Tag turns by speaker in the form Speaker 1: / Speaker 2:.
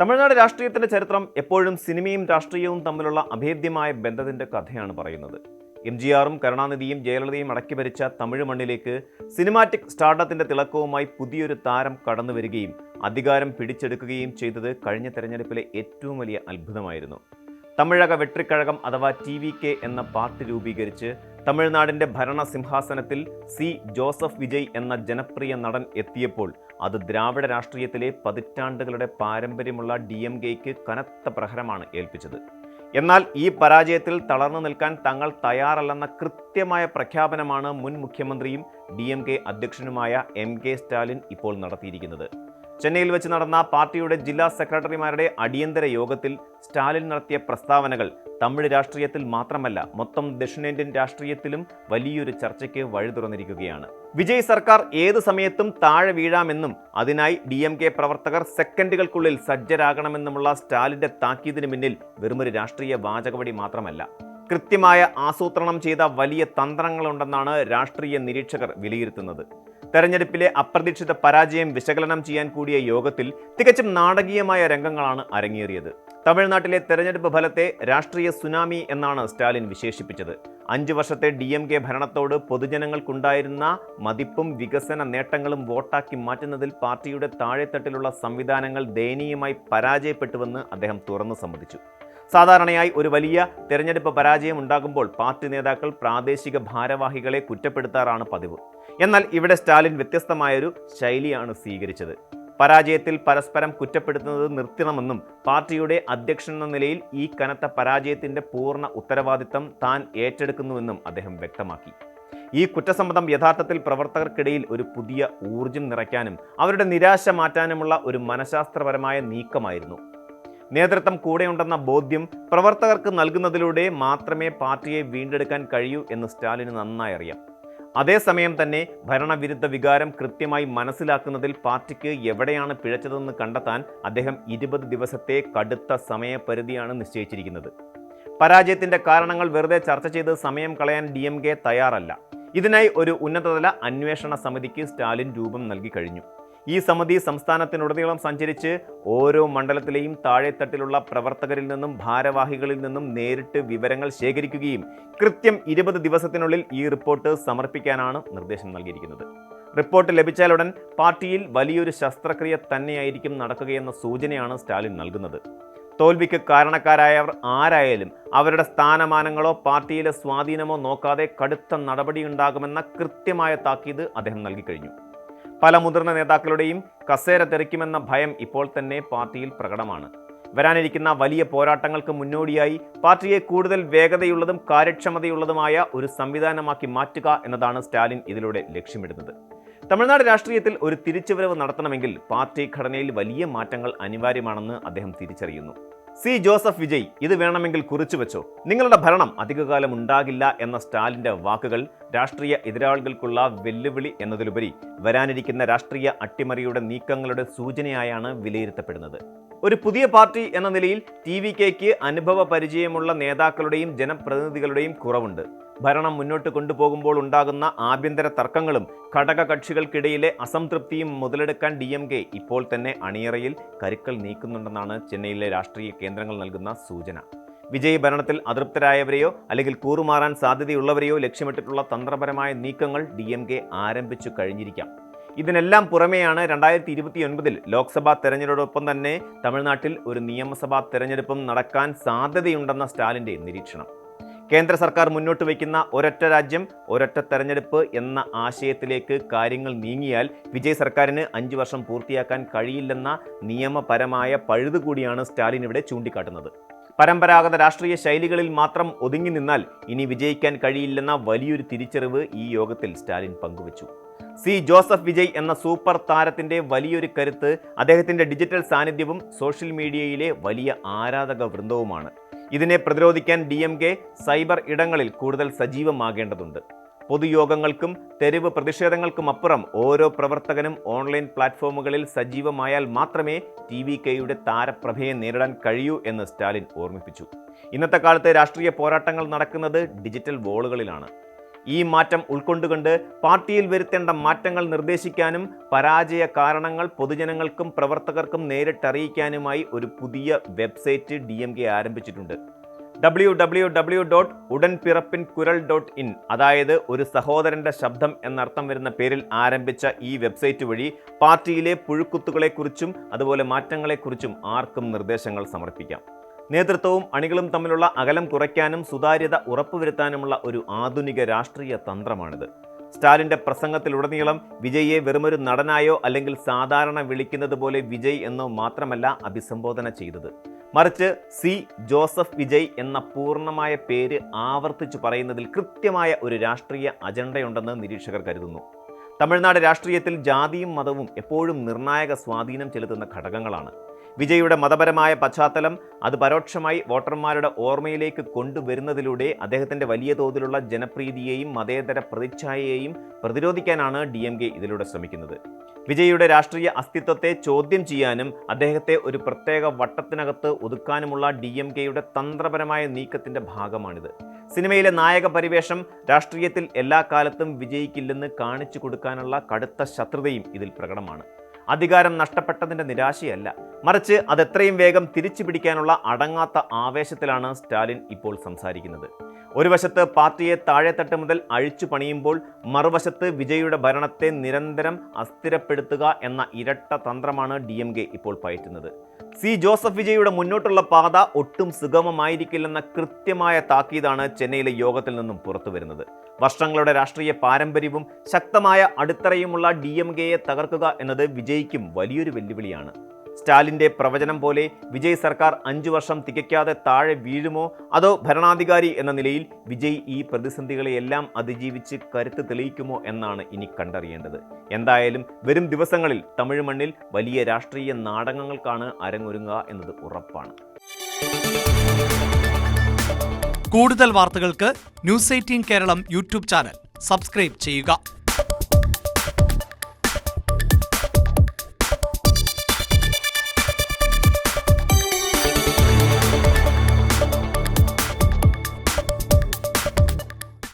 Speaker 1: തമിഴ്നാട് രാഷ്ട്രീയത്തിന്റെ ചരിത്രം എപ്പോഴും സിനിമയും രാഷ്ട്രീയവും തമ്മിലുള്ള അഭേദ്യമായ ബന്ധത്തിന്റെ കഥയാണ് പറയുന്നത്. എംജിആറും കരുണാനിധിയും ജയലളിതയും അടക്കി ഭരിച്ച തമിഴ് മണ്ണിലേക്ക് സിനിമാറ്റിക് സ്റ്റാർഡത്തിന്റെ തിളക്കവുമായി പുതിയൊരു താരം കടന്നു വരികയും അധികാരം പിടിച്ചെടുക്കുകയും ചെയ്തത് കഴിഞ്ഞ തെരഞ്ഞെടുപ്പിലെ ഏറ്റവും വലിയ അത്ഭുതമായിരുന്നു. തമിഴക വെട്രിക്കഴകം അഥവാ TVK എന്ന പാർട്ടി രൂപീകരിച്ച് തമിഴ്നാടിന്റെ ഭരണസിംഹാസനത്തിൽ സി ജോസഫ് വിജയ് എന്ന ജനപ്രിയ നടൻ എത്തിയപ്പോൾ അത് ദ്രാവിഡ രാഷ്ട്രീയത്തിലെ പതിറ്റാണ്ടുകളുടെ പാരമ്പര്യമുള്ള DMKയ്ക്ക് കനത്ത പ്രഹരമാണ് ഏൽപ്പിച്ചത്. എന്നാൽ ഈ പരാജയത്തിൽ തളർന്നു നിൽക്കാൻ തങ്ങൾ തയ്യാറല്ലെന്ന കൃത്യമായ പ്രഖ്യാപനമാണ് മുൻ മുഖ്യമന്ത്രിയും DMK അധ്യക്ഷനുമായ MK സ്റ്റാലിൻ ഇപ്പോൾ നടത്തിയിരിക്കുന്നത്. ചെന്നൈയിൽ വെച്ച് നടന്ന പാർട്ടിയുടെ ജില്ലാ സെക്രട്ടറിമാരുടെ അടിയന്തര യോഗത്തിൽ സ്റ്റാലിൻ നടത്തിയ പ്രസ്താവനകൾ തമിഴ് രാഷ്ട്രീയത്തിൽ മാത്രമല്ല മൊത്തം ദക്ഷിണേന്ത്യൻ രാഷ്ട്രീയത്തിലും വലിയൊരു ചർച്ചയ്ക്ക് വഴി തുറന്നിരിക്കുകയാണ്. വിജയ് സർക്കാർ ഏത് സമയത്തും താഴെ വീഴാമെന്നും അതിനായി DMK പ്രവർത്തകർ സെക്കൻഡുകൾക്കുള്ളിൽ സജ്ജരാകണമെന്നുമുള്ള സ്റ്റാലിന്റെ താക്കീതിന് പിന്നിൽ വെറുമൊരു രാഷ്ട്രീയ വാചകവടി മാത്രമല്ല, കൃത്യമായ ആസൂത്രണം ചെയ്ത വലിയ തന്ത്രങ്ങളുണ്ടെന്നാണ് രാഷ്ട്രീയ നിരീക്ഷകർ വിലയിരുത്തുന്നത്. തെരഞ്ഞെടുപ്പിലെ അപ്രതീക്ഷിത പരാജയം വിശകലനം ചെയ്യാൻ കൂടിയ യോഗത്തിൽ തികച്ചും നാടകീയമായ രംഗങ്ങളാണ് അരങ്ങേറിയത്. തമിഴ്നാട്ടിലെ തെരഞ്ഞെടുപ്പ് ഫലത്തെ രാഷ്ട്രീയ സുനാമി എന്നാണ് സ്റ്റാലിൻ വിശേഷിപ്പിച്ചത്. 5 വർഷത്തെ DMK ഭരണത്തോട് പൊതുജനങ്ങൾക്കുണ്ടായിരുന്ന മതിപ്പും വികസന നേട്ടങ്ങളും വോട്ടാക്കി മാറ്റുന്നതിൽ പാർട്ടിയുടെ താഴെത്തട്ടിലുള്ള സംവിധാനങ്ങൾ ദയനീയമായി പരാജയപ്പെട്ടുവെന്ന് അദ്ദേഹം തുറന്നു സമ്മതിച്ചു. സാധാരണയായി ഒരു വലിയ തെരഞ്ഞെടുപ്പ് പരാജയം ഉണ്ടാകുമ്പോൾ പാർട്ടി നേതാക്കൾ പ്രാദേശിക ഭാരവാഹികളെ കുറ്റപ്പെടുത്താറാണ് പതിവ്. എന്നാൽ ഇവിടെ സ്റ്റാലിൻ വ്യത്യസ്തമായൊരു ശൈലിയാണ് സ്വീകരിച്ചത്. പരാജയത്തിൽ പരസ്പരം കുറ്റപ്പെടുത്തുന്നത് നിർത്തണമെന്നും പാർട്ടിയുടെ അധ്യക്ഷൻ എന്ന നിലയിൽ ഈ കനത്ത പരാജയത്തിന്റെ പൂർണ്ണ ഉത്തരവാദിത്തം താൻ ഏറ്റെടുക്കുന്നുവെന്നും അദ്ദേഹം വ്യക്തമാക്കി. ഈ കുറ്റസമ്മതം യഥാർത്ഥത്തിൽ പ്രവർത്തകർക്കിടയിൽ ഒരു പുതിയ ഊർജം നിറയ്ക്കാനും അവരുടെ നിരാശ മാറ്റാനുമുള്ള ഒരു മനഃശാസ്ത്രപരമായ നീക്കമായിരുന്നു. നേതൃത്വം കൂടെയുണ്ടെന്ന ബോധ്യം പ്രവർത്തകർക്ക് നൽകുന്നതിലൂടെ മാത്രമേ പാർട്ടിയെ വീണ്ടെടുക്കാൻ കഴിയൂ എന്ന് സ്റ്റാലിന് നന്നായി അറിയാം. അതേസമയം തന്നെ ഭരണവിരുദ്ധ വികാരം കൃത്യമായി മനസ്സിലാക്കുന്നതിൽ പാർട്ടിക്ക് എവിടെയാണ് പിഴച്ചതെന്ന് കണ്ടെത്താൻ അദ്ദേഹം 20 ദിവസത്തെ കടുത്ത സമയപരിധിയാണ് നിശ്ചയിച്ചിരിക്കുന്നത്. പരാജയത്തിന്റെ കാരണങ്ങൾ വെറുതെ ചർച്ച ചെയ്ത് സമയം കളയാൻ DMK തയ്യാറല്ല. ഇതിനായി ഒരു ഉന്നതതല അന്വേഷണ സമിതിക്ക് സ്റ്റാലിൻ രൂപം നൽകി കഴിഞ്ഞു. ഈ സമിതി സംസ്ഥാനത്തിനുടനീളം സഞ്ചരിച്ച് ഓരോ മണ്ഡലത്തിലെയും താഴെത്തട്ടിലുള്ള പ്രവർത്തകരിൽ നിന്നും ഭാരവാഹികളിൽ നിന്നും നേരിട്ട് വിവരങ്ങൾ ശേഖരിക്കുകയും കൃത്യം 20 ദിവസത്തിനുള്ളിൽ ഈ റിപ്പോർട്ട് സമർപ്പിക്കാനാണ് നിർദ്ദേശം നൽകിയിരിക്കുന്നത്. റിപ്പോർട്ട് ലഭിച്ചാലുടൻ പാർട്ടിയിൽ വലിയൊരു ശസ്ത്രക്രിയ തന്നെയായിരിക്കും നടക്കുകയെന്ന സൂചനയാണ് സ്റ്റാലിൻ നൽകുന്നത്. തോൽവിക്ക് കാരണക്കാരായവർ ആരായാലും അവരുടെ സ്ഥാനമാനങ്ങളോ പാർട്ടിയിലെ സ്വാധീനമോ നോക്കാതെ കടുത്ത നടപടിയുണ്ടാകുമെന്ന കൃത്യമായ താക്കീത് അദ്ദേഹം നൽകിക്കഴിഞ്ഞു. പല മുതിർന്ന നേതാക്കളുടെയും കസേര തെറിക്കുമെന്ന ഭയം ഇപ്പോൾ തന്നെ പാർട്ടിയിൽ പ്രകടമാണ്. വരാനിരിക്കുന്ന വലിയ പോരാട്ടങ്ങൾക്ക് മുന്നോടിയായി പാർട്ടിയെ കൂടുതൽ വേഗതയുള്ളതും കാര്യക്ഷമതയുള്ളതുമായ ഒരു സംവിധാനമാക്കി മാറ്റുക എന്നതാണ് സ്റ്റാലിൻ ഇതിലൂടെ ലക്ഷ്യമിടുന്നത്. തമിഴ്നാട് രാഷ്ട്രീയത്തിൽ ഒരു തിരിച്ചുവരവ് നടത്തണമെങ്കിൽ പാർട്ടി ഘടനയിൽ വലിയ മാറ്റങ്ങൾ അനിവാര്യമാണെന്ന് അദ്ദേഹം തിരിച്ചറിയുന്നു. സി ജോസഫ് വിജയ് ഇത് വേണമെങ്കിൽ കുറിച്ചു വെച്ചോ, നിങ്ങളുടെ ഭരണം അധികകാലം ഉണ്ടാകില്ല എന്ന സ്റ്റാലിന്റെ വാക്കുകൾ രാഷ്ട്രീയ എതിരാളികൾക്കുള്ള വെല്ലുവിളി എന്നതിലുപരി വരാനിരിക്കുന്ന രാഷ്ട്രീയ അട്ടിമറിയുടെ നീക്കങ്ങളുടെ സൂചനയായാണ് വിലയിരുത്തപ്പെടുന്നത്. ഒരു പുതിയ പാർട്ടി എന്ന നിലയിൽ TVKയ്ക്ക് അനുഭവ പരിചയമുള്ള നേതാക്കളുടെയും ജനപ്രതിനിധികളുടെയും കുറവുണ്ട്. ഭരണം മുന്നോട്ട് കൊണ്ടുപോകുമ്പോൾ ഉണ്ടാകുന്ന ആഭ്യന്തര തർക്കങ്ങളും ഘടക കക്ഷികൾക്കിടയിലെ അസംതൃപ്തിയും മുതലെടുക്കാൻ DMK ഇപ്പോൾ തന്നെ അണിയറയിൽ കരുക്കൾ നീക്കുന്നുണ്ടെന്നാണ് ചെന്നൈയിലെ രാഷ്ട്രീയ കേന്ദ്രങ്ങൾ നൽകുന്ന സൂചന. വിജയ് ഭരണത്തിൽ അതൃപ്തരായവരെയോ അല്ലെങ്കിൽ കൂറുമാറാൻ സാധ്യതയുള്ളവരെയോ ലക്ഷ്യമിട്ടിട്ടുള്ള തന്ത്രപരമായ നീക്കങ്ങൾ DMK ആരംഭിച്ചു കഴിഞ്ഞിരിക്കാം. ഇതിനെല്ലാം പുറമെയാണ് 2029 ലോക്സഭാ തെരഞ്ഞെടുപ്പോടൊപ്പം തന്നെ തമിഴ്നാട്ടിൽ ഒരു നിയമസഭാ തെരഞ്ഞെടുപ്പും നടക്കാൻ സാധ്യതയുണ്ടെന്ന സ്റ്റാലിന്റെ നിരീക്ഷണം. കേന്ദ്ര സർക്കാർ മുന്നോട്ട് വയ്ക്കുന്ന ഒരൊറ്റ രാജ്യം ഒരൊറ്റ തെരഞ്ഞെടുപ്പ് എന്ന ആശയത്തിലേക്ക് കാര്യങ്ങൾ നീങ്ങിയാൽ വിജയ് സർക്കാരിന് 5 വർഷം പൂർത്തിയാക്കാൻ കഴിയില്ലെന്ന നിയമപരമായ പഴുതുകൂടിയാണ് സ്റ്റാലിൻ ഇവിടെ ചൂണ്ടിക്കാട്ടുന്നത്. പരമ്പരാഗത രാഷ്ട്രീയ ശൈലികളിൽ മാത്രം ഒതുങ്ങി നിന്നാൽ ഇനി വിജയിക്കാൻ കഴിയില്ലെന്ന വലിയൊരു തിരിച്ചറിവ് ഈ യോഗത്തിൽ സ്റ്റാലിൻ പങ്കുവച്ചു. സി ജോസഫ് വിജയ് എന്ന സൂപ്പർ താരത്തിന്റെ വലിയൊരു കരുത്ത് അദ്ദേഹത്തിന്റെ ഡിജിറ്റൽ സാന്നിധ്യവും സോഷ്യൽ മീഡിയയിലെ വലിയ ആരാധക വൃന്ദവുമാണ്. ഇതിനെ പ്രതിരോധിക്കാൻ DMK സൈബർ ഇടങ്ങളിൽ കൂടുതൽ സജീവമാകേണ്ടതുണ്ട്. പൊതുയോഗങ്ങൾക്കും തെരുവ് പ്രതിഷേധങ്ങൾക്കുമപ്പുറം ഓരോ പ്രവർത്തകനും ഓൺലൈൻ പ്ലാറ്റ്ഫോമുകളിൽ സജീവമായാൽ മാത്രമേ TVKയുടെ താരപ്രഭയെ നേരിടാൻ കഴിയൂ എന്ന് സ്റ്റാലിൻ ഓർമ്മിപ്പിച്ചു. ഇന്നത്തെ കാലത്ത് രാഷ്ട്രീയ പോരാട്ടങ്ങൾ നടക്കുന്നത് ഡിജിറ്റൽ വോളുകളിലാണ്. ഈ മാറ്റം ഉൾക്കൊണ്ടുകൊണ്ട് പാർട്ടിയിൽ വരുത്തേണ്ട മാറ്റങ്ങൾ നിർദ്ദേശിക്കാനും പരാജയ കാരണങ്ങൾ പൊതുജനങ്ങൾക്കും പ്രവർത്തകർക്കും നേരിട്ടറിയിക്കാനുമായി ഒരു പുതിയ വെബ്സൈറ്റ് DMK ആരംഭിച്ചിട്ടുണ്ട്. www.udanpirappinkural.in അതായത് ഒരു സഹോദരന്റെ ശബ്ദം എന്നർത്ഥം വരുന്ന പേരിൽ ആരംഭിച്ച ഈ വെബ്സൈറ്റ് വഴി പാർട്ടിയിലെ പുഴുക്കുത്തുകളെക്കുറിച്ചും അതുപോലെ മാറ്റങ്ങളെക്കുറിച്ചും ആർക്കും നിർദ്ദേശങ്ങൾ സമർപ്പിക്കാം. നേതൃത്വവും അണികളും തമ്മിലുള്ള അകലം കുറയ്ക്കാനും സുതാര്യത ഉറപ്പുവരുത്താനുമുള്ള ഒരു ആധുനിക രാഷ്ട്രീയ തന്ത്രമാണിത്. സ്റ്റാലിൻ്റെ പ്രസംഗത്തിലുടനീളം വിജയിയെ വെറുമൊരു നടനായോ അല്ലെങ്കിൽ സാധാരണ വിളിക്കുന്നത് പോലെ വിജയ് എന്നോ മാത്രമല്ല അഭിസംബോധന ചെയ്തത്. മറിച്ച് സി ജോസഫ് വിജയ് എന്ന പൂർണ്ണമായ പേര് ആവർത്തിച്ചു പറയുന്നതിൽ കൃത്യമായ ഒരു രാഷ്ട്രീയ അജണ്ടയുണ്ടെന്ന് നിരീക്ഷകർ കരുതുന്നു. തമിഴ്നാട് രാഷ്ട്രീയത്തിൽ ജാതിയും മതവും എപ്പോഴും നിർണായക സ്വാധീനം ചെലുത്തുന്ന ഘടകങ്ങളാണ്. വിജയുടെ മതപരമായ പശ്ചാത്തലം അത് പരോക്ഷമായി വോട്ടർമാരുടെ ഓർമ്മയിലേക്ക് കൊണ്ടുവരുന്നതിലൂടെ അദ്ദേഹത്തിൻ്റെ വലിയ തോതിലുള്ള ജനപ്രീതിയെയും മതേതര പ്രതിച്ഛായയെയും പ്രതിരോധിക്കാനാണ് DMK ഇതിലൂടെ ശ്രമിക്കുന്നത്. വിജയുടെ രാഷ്ട്രീയ അസ്തിത്വത്തെ ചോദ്യം ചെയ്യാനും അദ്ദേഹത്തെ ഒരു പ്രത്യേക വട്ടത്തിനകത്ത് ഒതുക്കാനുമുള്ള DMKയുടെ തന്ത്രപരമായ നീക്കത്തിൻ്റെ ഭാഗമാണിത്. സിനിമയിലെ നായക പരിവേഷം രാഷ്ട്രീയത്തിൽ എല്ലാ കാലത്തും വിജയിക്കില്ലെന്ന് കാണിച്ചു കൊടുക്കാനുള്ള കടുത്ത ശത്രുതയും ഇതിൽ പ്രകടമാണ്. അധികാരം നഷ്ടപ്പെട്ടതിൻ്റെ നിരാശയല്ല, മറിച്ച് അതെത്രയും വേഗം തിരിച്ചു പിടിക്കാനുള്ള അടങ്ങാത്ത ആവേശത്തിലാണ് സ്റ്റാലിൻ ഇപ്പോൾ സംസാരിക്കുന്നത്. ഒരു വശത്ത് പാർട്ടിയെ താഴെത്തട്ട് മുതൽ അഴിച്ചു പണിയുമ്പോൾ മറുവശത്ത് വിജയുടെ ഭരണത്തെ നിരന്തരം അസ്ഥിരപ്പെടുത്തുക എന്ന ഇരട്ട തന്ത്രമാണ് DMK ഇപ്പോൾ പയറ്റുന്നത്. സി ജോസഫ് വിജയുടെ മുന്നോട്ടുള്ള പാത ഒട്ടും സുഗമമായിരിക്കില്ലെന്ന കൃത്യമായ താക്കീതാണ് ചെന്നൈയിലെ യോഗത്തിൽ നിന്നും പുറത്തു വരുന്നത്. വർഷങ്ങളുടെ രാഷ്ട്രീയ പാരമ്പര്യവും ശക്തമായ അടിത്തറയുമുള്ള DMKയെ തകർക്കുക എന്നത് വിജയ്ക്കും വലിയൊരു വെല്ലുവിളിയാണ്. സ്റ്റാലിൻ്റെ പ്രവചനം പോലെ വിജയ് സർക്കാർ 5 വർഷം തികയ്ക്കാതെ താഴെ വീഴുമോ, അതോ ഭരണാധികാരി എന്ന നിലയിൽ വിജയ് ഈ പ്രതിസന്ധികളെയെല്ലാം അതിജീവിച്ച് കരുത്ത് തെളിയിക്കുമോ എന്നാണ് ഇനി കണ്ടറിയേണ്ടത്. എന്തായാലും വരും ദിവസങ്ങളിൽ തമിഴ് മണ്ണിൽ വലിയ രാഷ്ട്രീയ നാടകങ്ങൾക്കാണ് അരങ്ങൊരുങ്ങുക എന്നത് ഉറപ്പാണ്.
Speaker 2: കൂടുതൽ വാർത്തകൾക്ക് News 18 Keralam YouTube channel subscribe ചെയ്യുക.